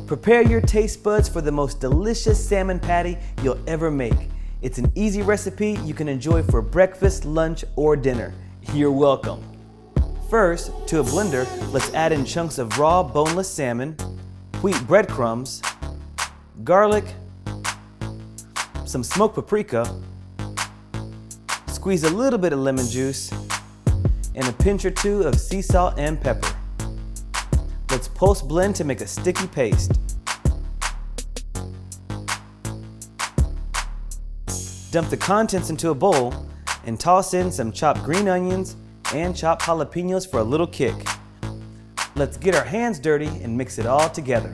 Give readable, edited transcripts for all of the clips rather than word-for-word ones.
Prepare your taste buds for the most delicious salmon patty you'll ever make. It's an easy recipe you can enjoy for breakfast, lunch, or dinner. You're welcome. First, to a blender, let's add in chunks of raw boneless salmon, wheat breadcrumbs, garlic, some smoked paprika, squeeze a little bit of lemon juice, and a pinch or two of sea salt and pepper. Let's pulse blend to make a sticky paste. Dump the contents into a bowl and toss in some chopped green onions and chopped jalapenos for a little kick. Let's get our hands dirty and mix it all together.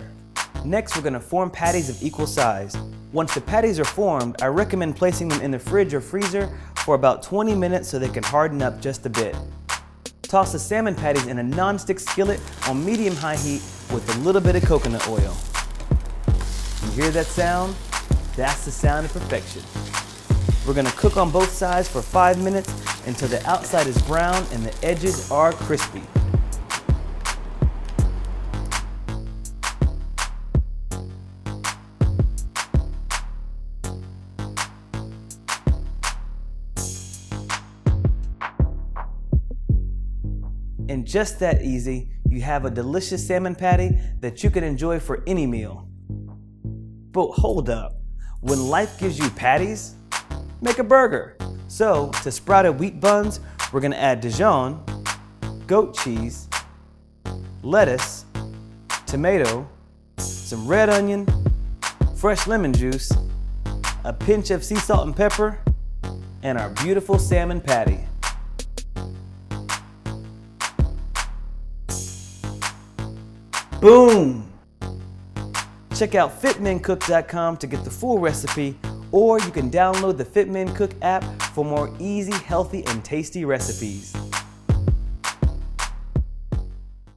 Next, we're going to form patties of equal size. Once the patties are formed, I recommend placing them in the fridge or freezer for about 20 minutes so they can harden up just a bit. Toss the salmon patties in a non-stick skillet on medium-high heat with a little bit of coconut oil. You hear that sound? That's the sound of perfection. We're going to cook on both sides for 5 minutes until the outside is brown and the edges are crispy. And just that easy, you have a delicious salmon patty that you can enjoy for any meal. But hold up, when life gives you patties, make a burger. So to sprouted wheat buns, we're gonna add Dijon, goat cheese, lettuce, tomato, some red onion, fresh lemon juice, a pinch of sea salt and pepper, and our beautiful salmon patty. Boom! Check out fitmencook.com to get the full recipe, or you can download the Fit Men Cook app for more easy, healthy, and tasty recipes.